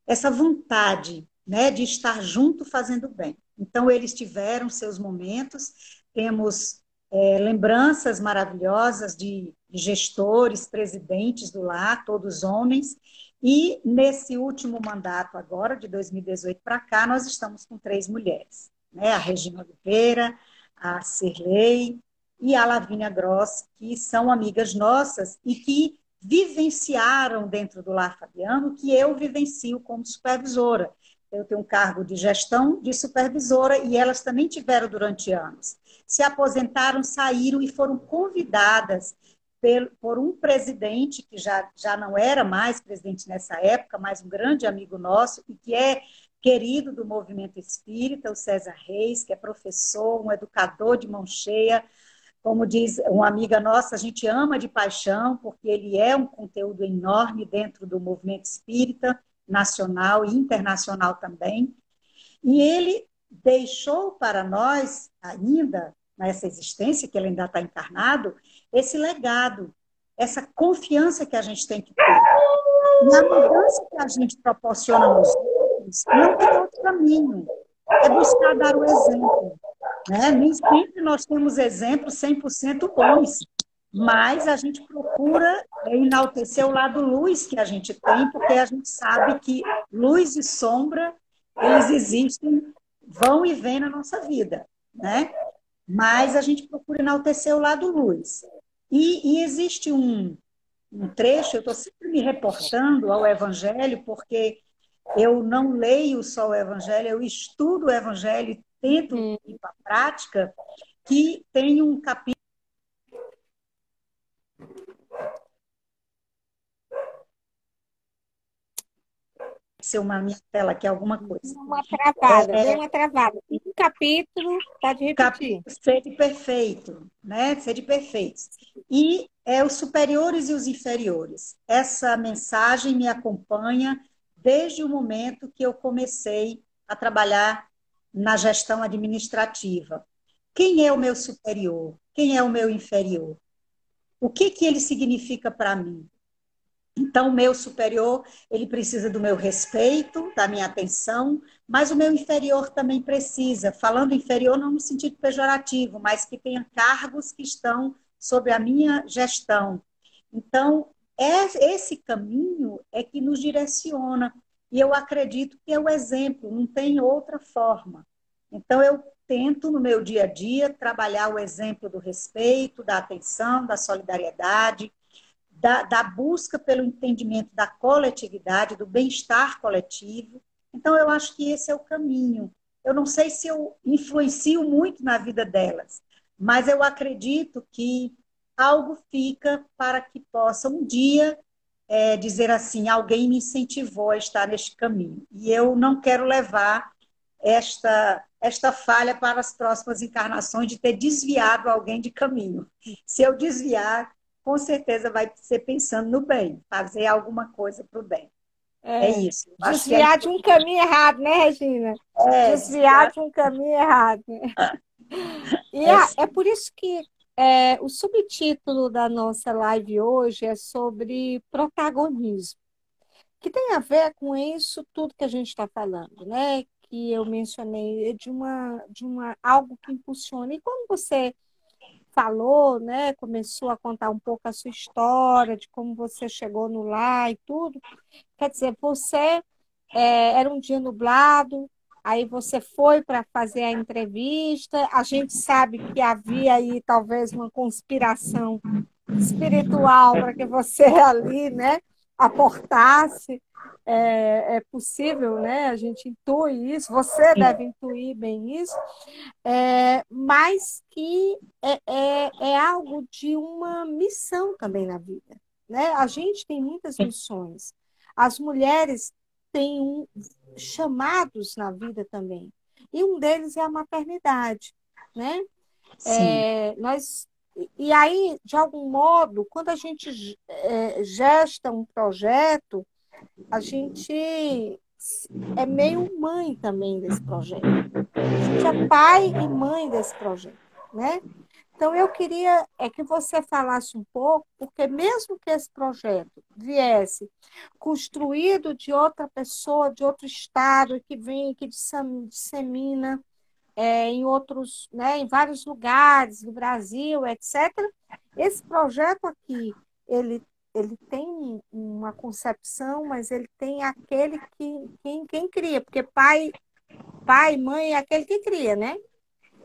essa vontade, né, de estar junto fazendo bem. Então, eles tiveram seus momentos, temos lembranças maravilhosas de gestores, presidentes do lar, todos homens, e nesse último mandato agora, de 2018 para cá, nós estamos com 3 mulheres, né? A Regina Oliveira, a Cirlei e a Lavínia Gross, que são amigas nossas e que vivenciaram dentro do Lar Fabiano que eu vivencio como supervisora. Eu tenho um cargo de gestão de supervisora e elas também tiveram durante anos. Se aposentaram, saíram e foram convidadas por um presidente, que já não era mais presidente nessa época, mas um grande amigo nosso, e que é querido do movimento espírita, o César Reis, que é professor, um educador de mão cheia. Como diz uma amiga nossa, a gente ama de paixão, porque ele é um conteúdo enorme dentro do movimento espírita, nacional e internacional também. E ele deixou para nós, ainda nessa existência, que ele ainda está encarnado, esse legado, essa confiança que a gente tem que ter. E a mudança que a gente proporciona nos outros não tem outro caminho. É buscar dar o exemplo. Né? Nem sempre nós temos exemplos 100% bons, mas a gente procura enaltecer o lado luz que a gente tem, porque a gente sabe que luz e sombra, eles existem, vão e vêm na nossa vida, né? Mas a gente procura enaltecer o lado luz. E existe um trecho, eu estou sempre me reportando ao Evangelho, porque eu não leio só o Evangelho, eu estudo o Evangelho e tento ir para a prática, que tem um capítulo. Ser uma minha tela aqui, alguma coisa. Deu uma travada. Um capítulo, pode repetir. Sede perfeito, né? Sede perfeitos. E os superiores e os inferiores. Essa mensagem me acompanha desde o momento que eu comecei a trabalhar na gestão administrativa. Quem é o meu superior? Quem é o meu inferior? O que ele significa para mim? Então, o meu superior, ele precisa do meu respeito, da minha atenção, mas o meu inferior também precisa. Falando inferior não no sentido pejorativo, mas que tenha cargos que estão sob a minha gestão. Então, esse caminho é que nos direciona. E eu acredito que é o exemplo, não tem outra forma. Então, eu tento, no meu dia a dia, trabalhar o exemplo do respeito, da atenção, da solidariedade, da busca pelo entendimento da coletividade, do bem-estar coletivo. Então, eu acho que esse é o caminho. Eu não sei se eu influencio muito na vida delas, mas eu acredito que algo fica para que possa um dia dizer assim, alguém me incentivou a estar neste caminho. E eu não quero levar esta falha para as próximas encarnações de ter desviado alguém de caminho. Se eu desviar, com certeza vai ser pensando no bem, fazer alguma coisa para o bem. É É, isso. Acho que desviar de um caminho errado, né, Regina? Desviar desviar de um caminho errado. E é, é por isso que o subtítulo da nossa live hoje é sobre protagonismo, que tem a ver com isso tudo que a gente está falando, né? Que eu mencionei de uma algo que impulsiona. E quando você falou, né, começou a contar um pouco a sua história, de como você chegou no lar e tudo, quer dizer, você era um dia nublado, aí você foi para fazer a entrevista, a gente sabe que havia aí talvez uma conspiração espiritual para que você ali, né, aportasse. É possível, né? A gente intui isso, você deve intuir bem isso, mas que é algo de uma missão também na vida, né? A gente tem muitas missões. As mulheres têm chamados na vida também. E um deles é a maternidade, né? sim, E aí, de algum modo, quando a gente gesta um projeto, a gente é meio mãe também desse projeto. A gente é pai e mãe desse projeto, né? Então, eu queria que você falasse um pouco, porque mesmo que esse projeto viesse construído de outra pessoa, de outro estado, que vem, que dissemina em outros, né, em vários lugares do Brasil, etc., esse projeto aqui, ele, ele tem uma concepção, mas ele tem aquele quem cria, porque pai, mãe é aquele que cria, né?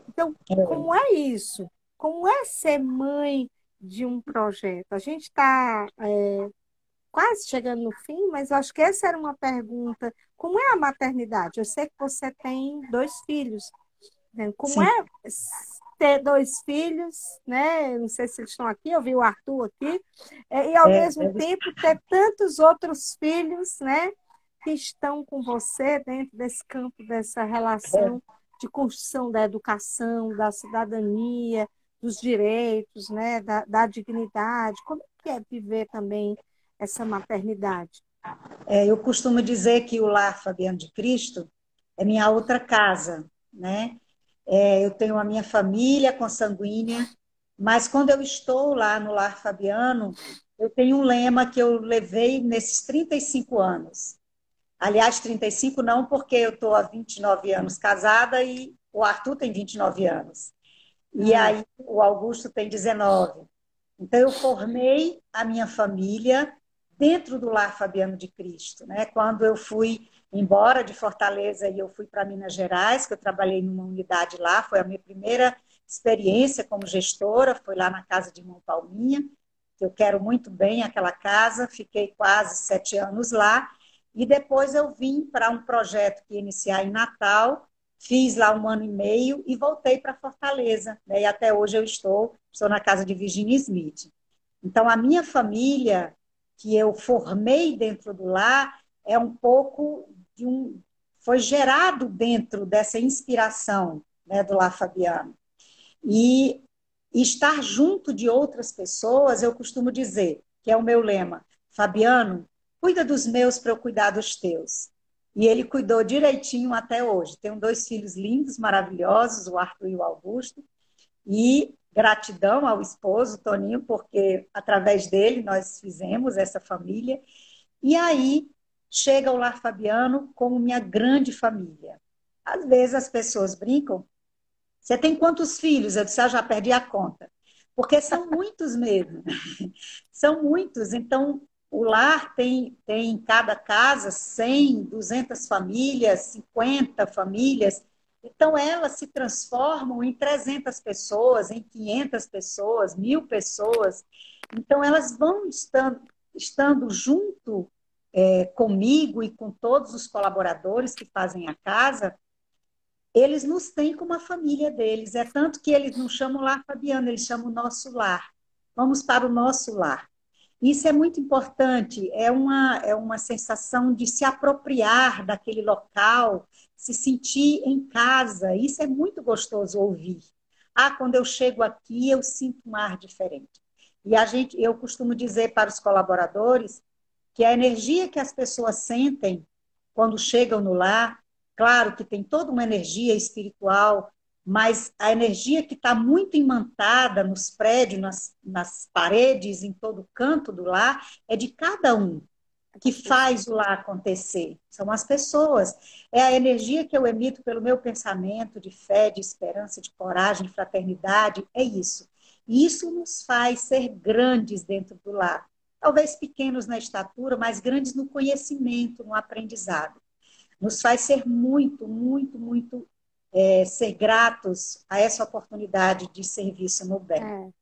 Então, como é isso? Como é ser mãe de um projeto? A gente está quase chegando no fim, mas eu acho que essa era uma pergunta. Como é a maternidade? Eu sei que você tem 2 filhos, né? Como sim. é ter 2 filhos, né? Não sei se eles estão aqui, eu vi o Arthur aqui, e ao É, mesmo tempo ter tantos outros filhos, né? Que estão com você dentro desse campo, dessa relação de construção da educação, da cidadania, dos direitos, né? Da dignidade. Como que é viver também essa maternidade? eu costumo dizer que o Lar Fabiano de Cristo é minha outra casa, né? Eu tenho a minha família consanguínea, mas quando eu estou lá no Lar Fabiano, eu tenho um lema que eu levei nesses 35 anos. Aliás, 35 não, porque eu estou há 29 anos casada e o Arthur tem 29 anos. E Ah, aí o Augusto tem 19. Então, eu formei a minha família dentro do Lar Fabiano de Cristo, né? Quando eu fui embora de Fortaleza e eu fui para Minas Gerais, que eu trabalhei numa unidade lá, foi a minha primeira experiência como gestora, foi lá na casa de Irmão Palminha, que eu quero muito bem aquela casa, fiquei quase 7 anos lá, e depois eu vim para um projeto que ia iniciar em Natal, fiz lá 1 ano e meio e voltei para Fortaleza, né? E até hoje eu estou na casa de Virginia Smith. Então, a minha família, que eu formei dentro do lar, é um pouco de um. Foi gerado dentro dessa inspiração, né, do Lar Fabiano. E estar junto de outras pessoas, eu costumo dizer, que é o meu lema: Fabiano, cuida dos meus para eu cuidar dos teus. E ele cuidou direitinho até hoje. Tenho 2 filhos lindos, maravilhosos, o Arthur e o Augusto. E gratidão ao esposo, Toninho, porque através dele nós fizemos essa família. E aí chega o Lar Fabiano como minha grande família. Às vezes as pessoas brincam. Você tem quantos filhos? Eu disse, já perdi a conta. Porque são muitos mesmo. São muitos. Então, o lar tem em cada casa 100, 200 famílias, 50 famílias. Então, elas se transformam em 300 pessoas, em 500 pessoas, 1.000 pessoas. Então, elas vão estando junto comigo e com todos os colaboradores que fazem a casa, eles nos têm como a família deles. É tanto que eles não chamam Lar Fabiana, eles chamam Nosso Lar. Vamos para o nosso lar. Isso é muito importante, é uma sensação de se apropriar daquele local, se sentir em casa. Isso é muito gostoso ouvir. Ah, quando eu chego aqui, eu sinto um ar diferente. E eu costumo dizer para os colaboradores que a energia que as pessoas sentem quando chegam no lar, claro que tem toda uma energia espiritual, mas a energia que está muito imantada nos prédios, nas paredes, em todo canto do lar, é de cada um que faz o lar acontecer. São as pessoas. É a energia que eu emito pelo meu pensamento de fé, de esperança, de coragem, de fraternidade. É isso. E isso nos faz ser grandes dentro do lar. Talvez pequenos na estatura, mas grandes no conhecimento, no aprendizado. Nos faz ser muito, muito, muito ser gratos a essa oportunidade de serviço no bem.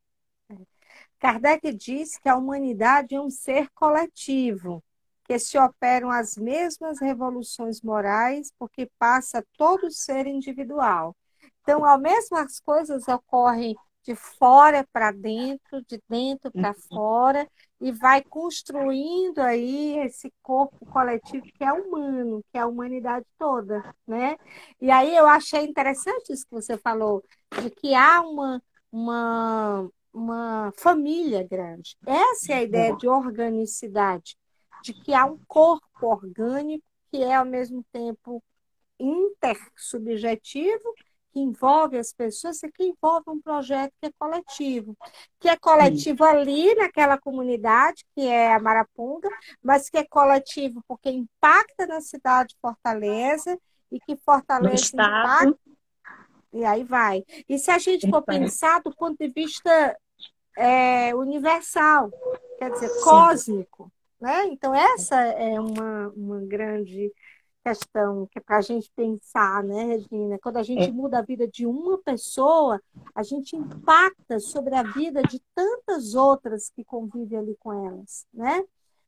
Kardec diz que a humanidade é um ser coletivo, que se operam as mesmas revoluções morais, porque passa todo ser individual. Então, as mesmas coisas ocorrem de fora para dentro, de dentro para fora, e vai construindo aí esse corpo coletivo que é humano, que é a humanidade toda, né? E aí eu achei interessante isso que você falou, de que há uma família grande. Essa é a ideia de organicidade, de que há um corpo orgânico que é, ao mesmo tempo, intersubjetivo, que envolve as pessoas e que envolve um projeto que é coletivo ali naquela comunidade, que é a Marapunga, mas que é coletivo porque impacta na cidade de Fortaleza e que No Fortaleza impacta, Estado. e aí vai. E se a gente for pensar do ponto de vista universal, quer dizer, Sim. cósmico, né? Então, essa é uma grande questão que é para a gente pensar, né, Regina? Quando a gente É, muda a vida de uma pessoa, a gente impacta sobre a vida de tantas outras que convivem ali com elas, né?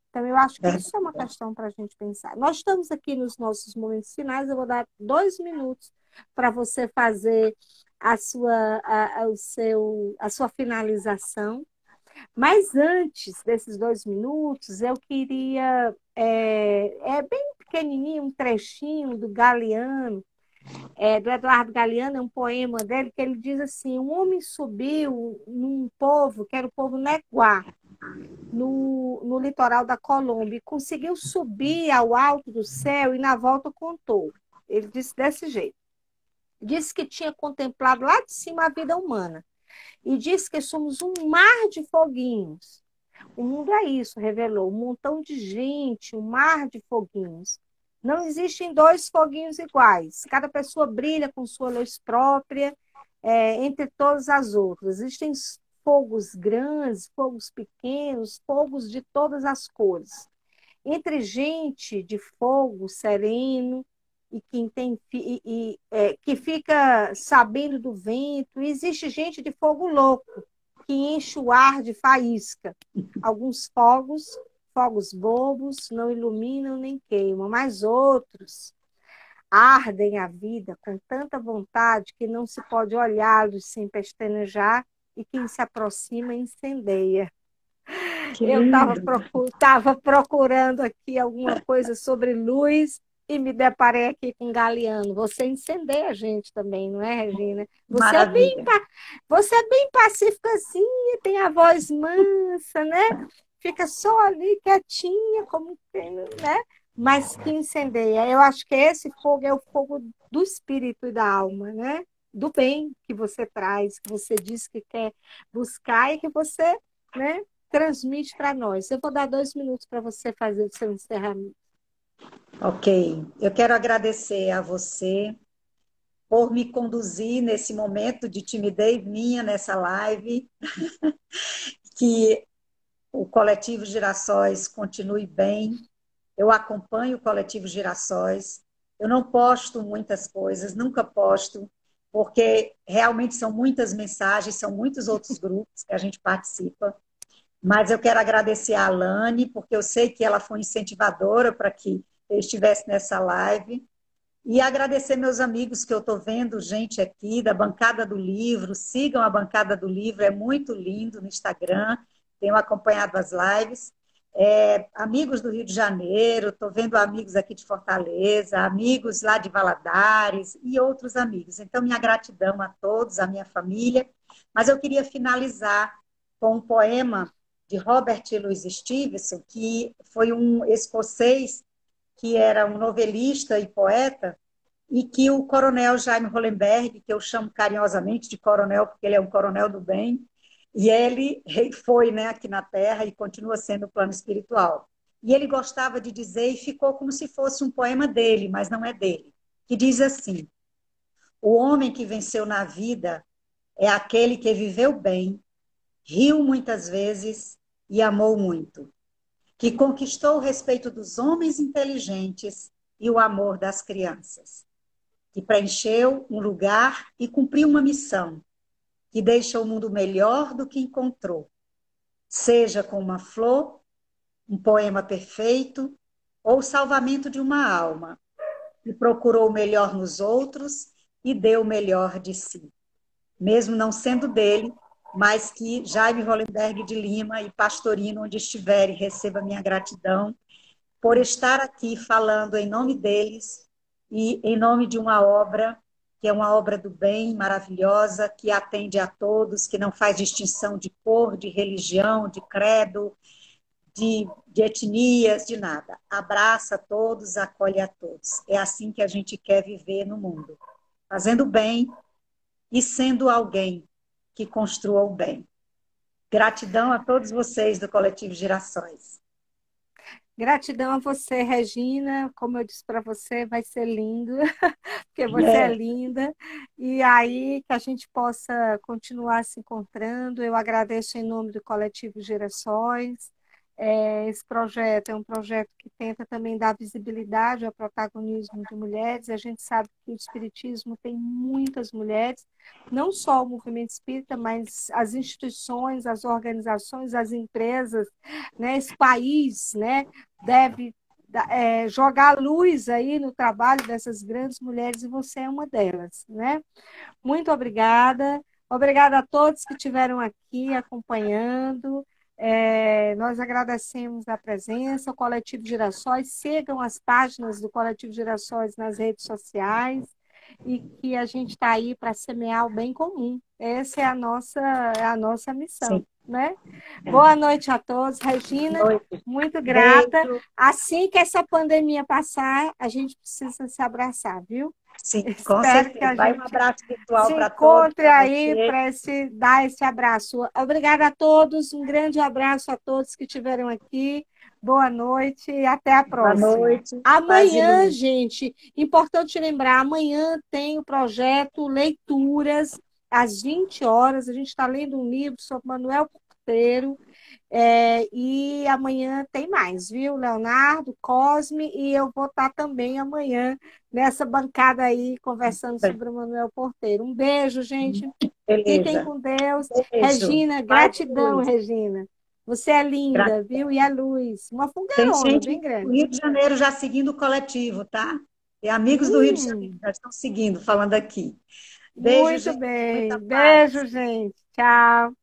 Então, eu acho que é, isso é uma questão para a gente pensar. Nós estamos aqui nos nossos momentos finais, eu vou dar 2 minutos para você fazer a sua finalização. Mas antes desses 2 minutos, eu queria. É bem pequenininho, um trechinho do Galeano, do Eduardo Galeano, é um poema dele, que ele diz assim: um homem subiu num povo, que era o povo Neguá, no litoral da Colômbia, e conseguiu subir ao alto do céu e na volta contou. Ele disse desse jeito. Disse que tinha contemplado lá de cima a vida humana. E disse que somos um mar de foguinhos. O mundo é isso, revelou. Um montão de gente, um mar de foguinhos. Não existem dois foguinhos iguais. Cada pessoa brilha com sua luz própria, entre todas as outras. Existem fogos grandes, fogos pequenos, fogos de todas as cores. Entre gente de fogo sereno e que fica sabendo do vento, e existe gente de fogo louco que enche o ar de faísca. Alguns fogos bobos, não iluminam nem queimam, mas outros ardem a vida com tanta vontade que não se pode olhá-los sem pestanejar, e quem se aproxima incendeia. que Eu lindo. estava procurando aqui alguma coisa sobre luz e me deparei aqui com Galeano. Você incendeia a gente também, não é, Regina? Maravilha. Você é bem pacífica assim, tem a voz mansa, né? Fica só ali quietinha, como tem, né? Mas que incendeia. Eu acho que esse fogo é o fogo do espírito e da alma, né? Do bem que você traz, que você diz que quer buscar e que você, né, transmite para nós. Eu vou dar 2 minutos para você fazer o seu encerramento. Ok. Eu quero agradecer a você por me conduzir nesse momento de timidez minha nessa live, que o Coletivo Girassóis continue bem. Eu acompanho o Coletivo Girassóis. Eu não posto muitas coisas, nunca posto, porque realmente são muitas mensagens, são muitos outros grupos que a gente participa. Mas eu quero agradecer a Alane, porque eu sei que ela foi incentivadora para que eu estivesse nessa live. E agradecer meus amigos que eu estou vendo, gente aqui da Bancada do Livro. Sigam a Bancada do Livro, é muito lindo no Instagram. Tenho acompanhado as lives. Amigos do Rio de Janeiro, estou vendo amigos aqui de Fortaleza, amigos lá de Valadares e outros amigos. Então, minha gratidão a todos, a minha família. Mas eu queria finalizar com um poema de Robert Louis Stevenson, que foi um escocês que era um novelista e poeta, e que o coronel Jaime Hollenberg, que eu chamo carinhosamente de coronel, porque ele é um coronel do bem, e ele foi, né, aqui na Terra e continua sendo o plano espiritual. E ele gostava de dizer, e ficou como se fosse um poema dele, mas não é dele, que diz assim: o homem que venceu na vida é aquele que viveu bem, riu muitas vezes e amou muito, que conquistou o respeito dos homens inteligentes e o amor das crianças, que preencheu um lugar e cumpriu uma missão, que deixa o mundo melhor do que encontrou, seja com uma flor, um poema perfeito ou o salvamento de uma alma, que procurou o melhor nos outros e deu o melhor de si, mesmo não sendo dele, mas que Jaime Hollenberg de Lima e Pastorino, onde estiverem, receba minha gratidão por estar aqui falando em nome deles e em nome de uma obra que é uma obra do bem, maravilhosa, que atende a todos, que não faz distinção de cor, de religião, de credo, de etnias, de nada. Abraça a todos, acolhe a todos. É assim que a gente quer viver no mundo, fazendo bem e sendo alguém que construa o bem. Gratidão a todos vocês do Coletivo Girassóis. Gratidão a você, Regina. Como eu disse para você, vai ser lindo, porque você é linda. E aí que a gente possa continuar se encontrando. Eu agradeço em nome do Coletivo Gerações. Esse projeto é um projeto que tenta também dar visibilidade ao protagonismo de mulheres. A gente sabe que o Espiritismo tem muitas mulheres, não só o movimento espírita, mas as instituições, as organizações, as empresas, né, esse país, né, deve jogar luz aí no trabalho dessas grandes mulheres e você é uma delas, né? Muito obrigada. Obrigada a todos que estiveram aqui acompanhando. Nós agradecemos a presença, o Coletivo Girassóis. Sigam as páginas do Coletivo Girassóis nas redes sociais e que a gente está aí para semear o bem comum. Essa é a nossa missão. Sim. Né? Boa noite a todos. Regina, muito grata. Beijo. Assim que essa pandemia passar, a gente precisa se abraçar, viu? Sim, com Espero que certeza. a Vai gente um abraço virtual se para todos. encontre aí para dar esse abraço. Obrigada a todos, um grande abraço a todos que estiveram aqui. Boa noite e até a Boa próxima. noite. Amanhã, gente, importante lembrar, amanhã tem o projeto Leituras às 20 horas. A gente está lendo um livro sobre Manuel Porteiro. E amanhã tem mais, viu? Leonardo, Cosme, e eu vou estar também amanhã nessa bancada aí, conversando sobre o Manuel Porteiro. Um beijo, gente. Fiquem Beleza. com Deus. Beijo. Regina, gratidão, Regina. Você é linda, viu? E a luz. Uma Tem fogueirona gente bem do grande. Rio de Janeiro já seguindo o coletivo, tá? Tem amigos do Rio de Janeiro que já estão seguindo, falando aqui. Beijo, Muito gente. Muita bem. paz. Beijo, gente. Tchau.